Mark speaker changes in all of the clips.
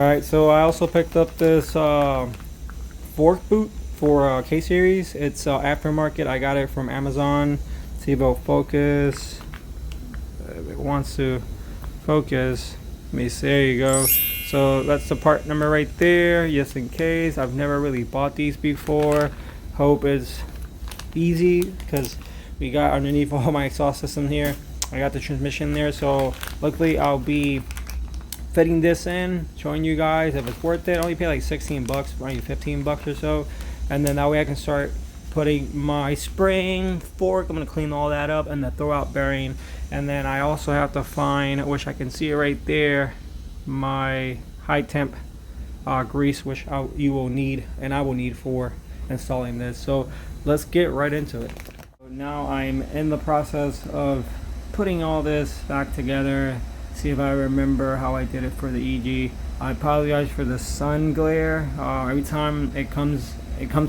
Speaker 1: Alright, so I also picked up this fork boot for K-Series. It's aftermarket. I got it from Amazon. See if it'll focus. If it wants to focus. Let me see. There you go. So that's the part number right there, just in case. I've never really bought these before. Hope it's easy because we got underneath all my exhaust system here. I got the transmission there, so luckily I'll be fitting this in, showing you guys if it's worth it. I only pay like 16 bucks, maybe 15 bucks or so, and then that way I can start putting my spring fork. I'm gonna clean all that up and the throwout bearing, and then I also have to find, which I can see it right there, my high temp grease, which you will need and I will need for installing this. So let's get right into it. Now I'm in the process of putting all this back together. See if I remember how I did it for the EG. I apologize for the sun glare. Every time it comes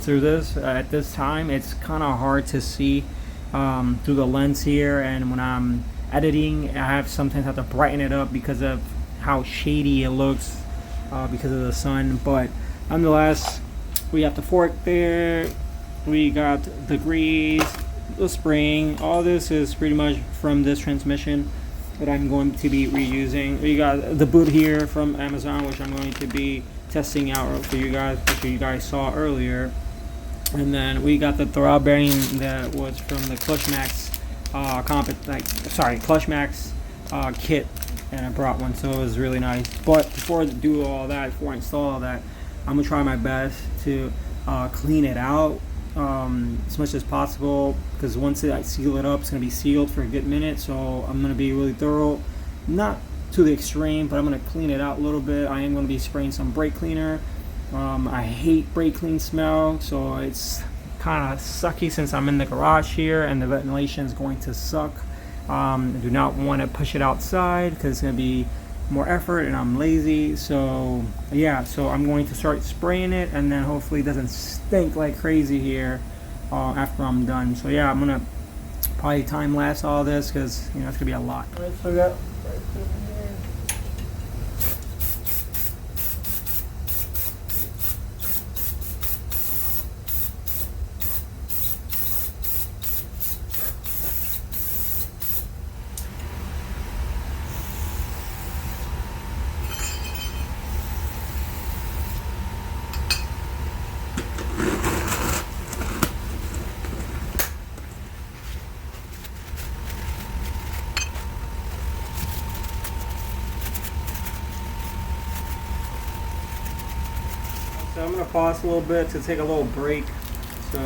Speaker 1: through this at this time, it's kind of hard to see through the lens here, and when I'm editing I sometimes have to brighten it up because of how shady it looks because of the sun. But nonetheless, we have the fork there, we got the grease, the spring. All this is pretty much from this transmission that I'm going to be reusing. We got the boot here from Amazon, which I'm going to be testing out for you guys, which you guys saw earlier. And then we got the throwout bearing that was from the Clutchmax Clutchmax kit, and I brought one, so it was really nice. But before I do all that, before I install all that, I'm gonna try my best to clean it out as much as possible, because once I seal it up, it's going to be sealed for a good minute. So I'm going to be really thorough, not to the extreme, but I'm going to clean it out a little bit. I am going to be spraying some brake cleaner. I hate brake clean smell, so it's kind of sucky since I'm in the garage here and the ventilation is going to suck. I do not want to push it outside because it's going to be more effort and I'm lazy. So yeah, so I'm going to start spraying it, and then hopefully it doesn't stink like crazy here after I'm done. So yeah, I'm gonna probably time lapse all this because it's gonna be a lot. Alright, so I got So I'm going to pause a little bit to take a little break. So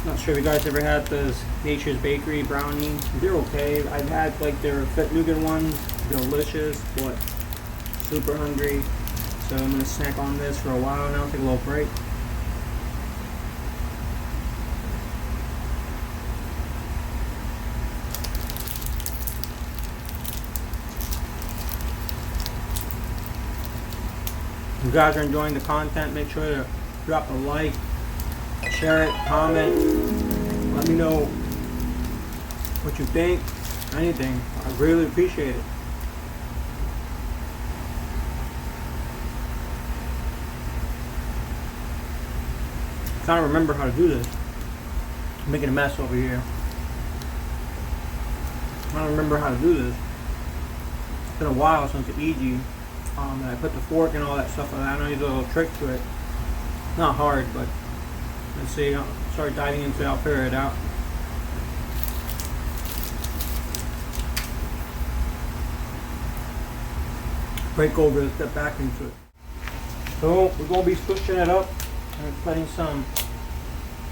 Speaker 1: not sure if you guys ever had this Nature's Bakery brownie. They're okay. I've had like their Fit Nougat ones, delicious, but super hungry. So I'm going to snack on this for a while now, take a little break. If you guys are enjoying the content, make sure to drop a like, share it, comment, let me know what you think, anything. I really appreciate it. I'm trying to remember how to do this. I'm making a mess over here. I don't remember how to do this. It's been a while since the EG. And I put the fork and all that stuff on that. I know there's a little trick to it. Not hard, but let's see. I'll start diving into it. I'll figure it out. Break over, step back into it. So we're going to be switching it up and putting some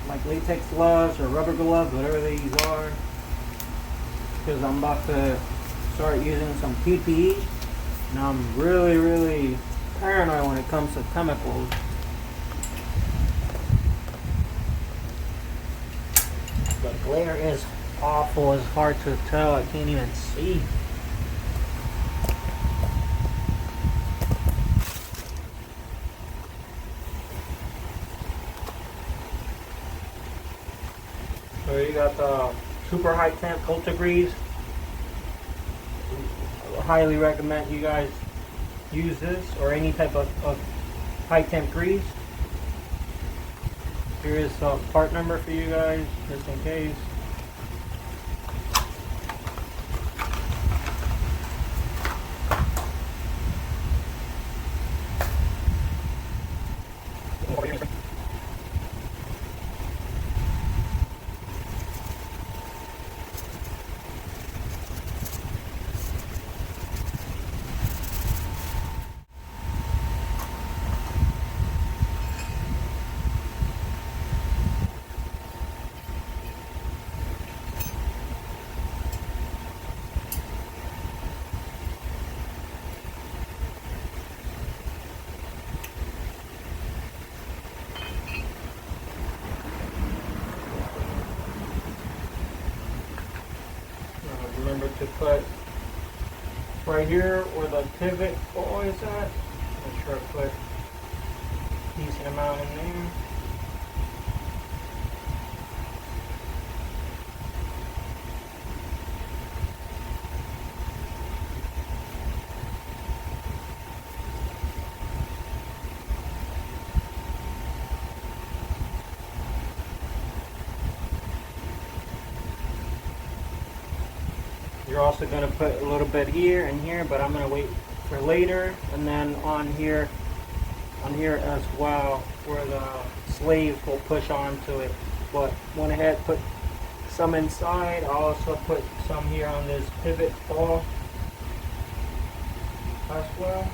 Speaker 1: like latex gloves or rubber gloves, whatever these are, because I'm about to start using some PPE. Now I'm really paranoid when it comes to chemicals. The glare is awful. It's hard to tell. I can't even see. So you got the super high temp filter grease. Highly recommend you guys use this or any type of high temp grease. Here is a part number for you guys, just in case. Remember to put right here where the pivot ball is at. Make sure I put a decent amount in there. You're also going to put a little bit here and here, but I'm going to wait for later. And then on here as well, where the sleeve will push onto it. But went ahead, put some inside. I also put some here on this pivot ball as well.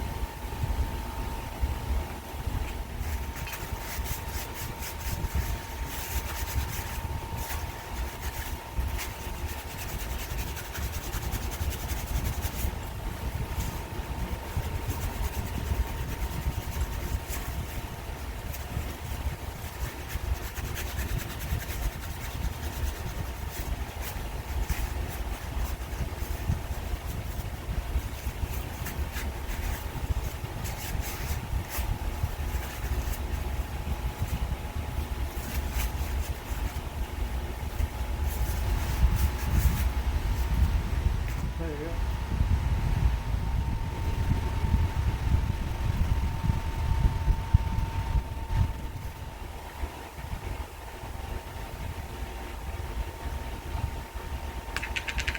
Speaker 1: There you go.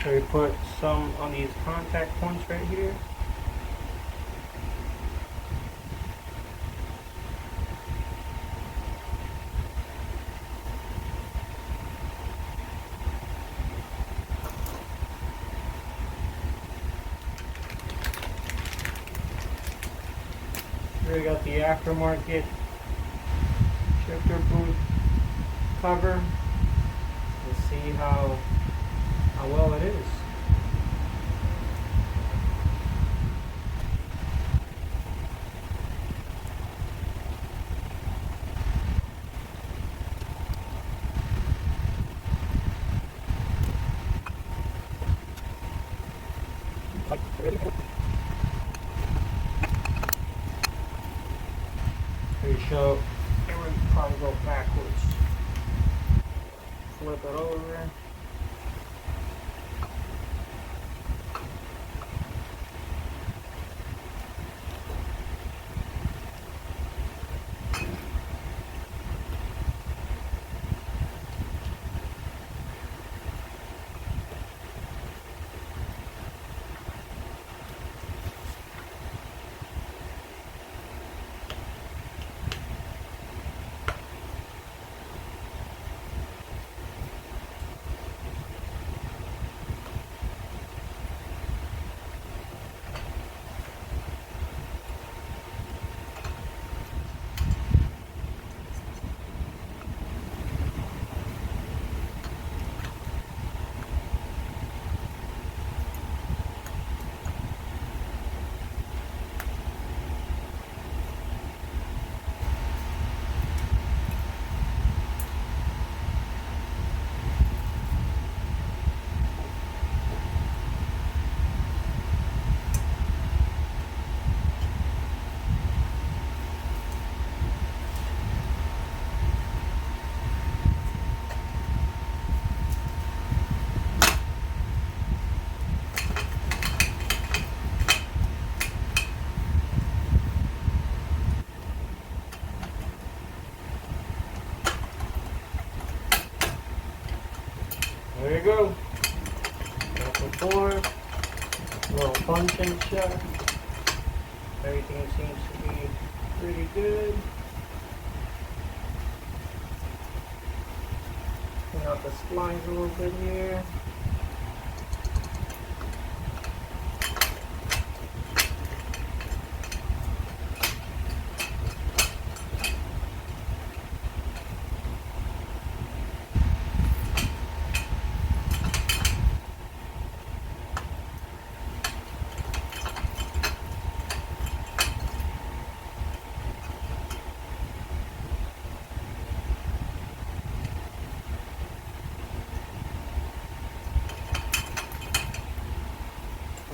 Speaker 1: So we put some on these contact points right here. Here we got the aftermarket shifter boot cover. Let's see how well it is. Here you show, it would probably go backwards. Flip it over. we go. Before, little function check. Everything seems to be pretty good. Clean out the splines a little bit here.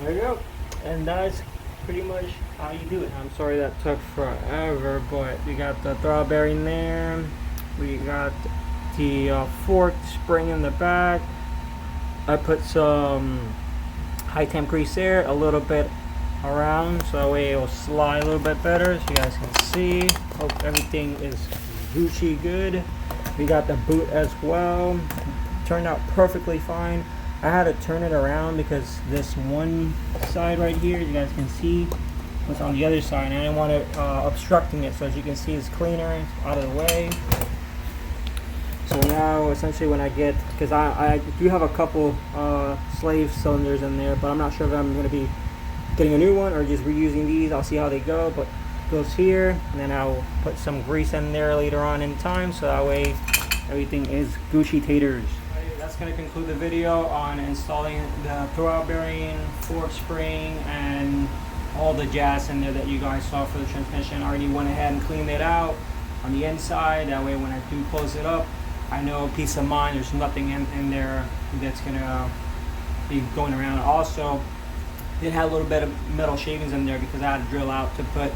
Speaker 1: There you go. And that's pretty much how you do it. I'm sorry that took forever, but we got the throttle bearing there. We got the fork spring in the back. I put some high temp grease there, a little bit around, so that way it will slide a little bit better, so you guys can see. Hope everything is Gucci good. We got the boot as well. Turned out perfectly fine. I had to turn it around because this one side right here, you guys can see, was on the other side, and I didn't want it obstructing it. So as you can see, it's cleaner, it's out of the way. So now, essentially, when I get, because I do have a couple slave cylinders in there, but I'm not sure if I'm going to be getting a new one or just reusing these. I'll see how they go, but it goes here, and then I'll put some grease in there later on in time, so that way everything is Gucci taters. That's going to conclude the video on installing the throttle bearing, fork spring, and all the jazz in there that you guys saw for the transmission. I already went ahead and cleaned it out on the inside. That way when I do close it up, I know peace of mind there's nothing in there that's going to be going around. Also, it had a little bit of metal shavings in there because I had to drill out to put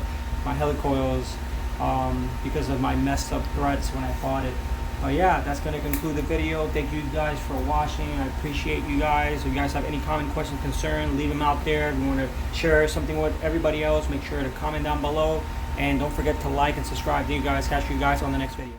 Speaker 1: my helicoils because of my messed up threads when I bought it. But yeah, that's going to conclude the video. Thank you guys for watching. I appreciate you guys. If you guys have any comment, question, concern, leave them out there. If you want to share something with everybody else, make sure to comment down below. And don't forget to like and subscribe. Thank you guys. Catch you guys on the next video.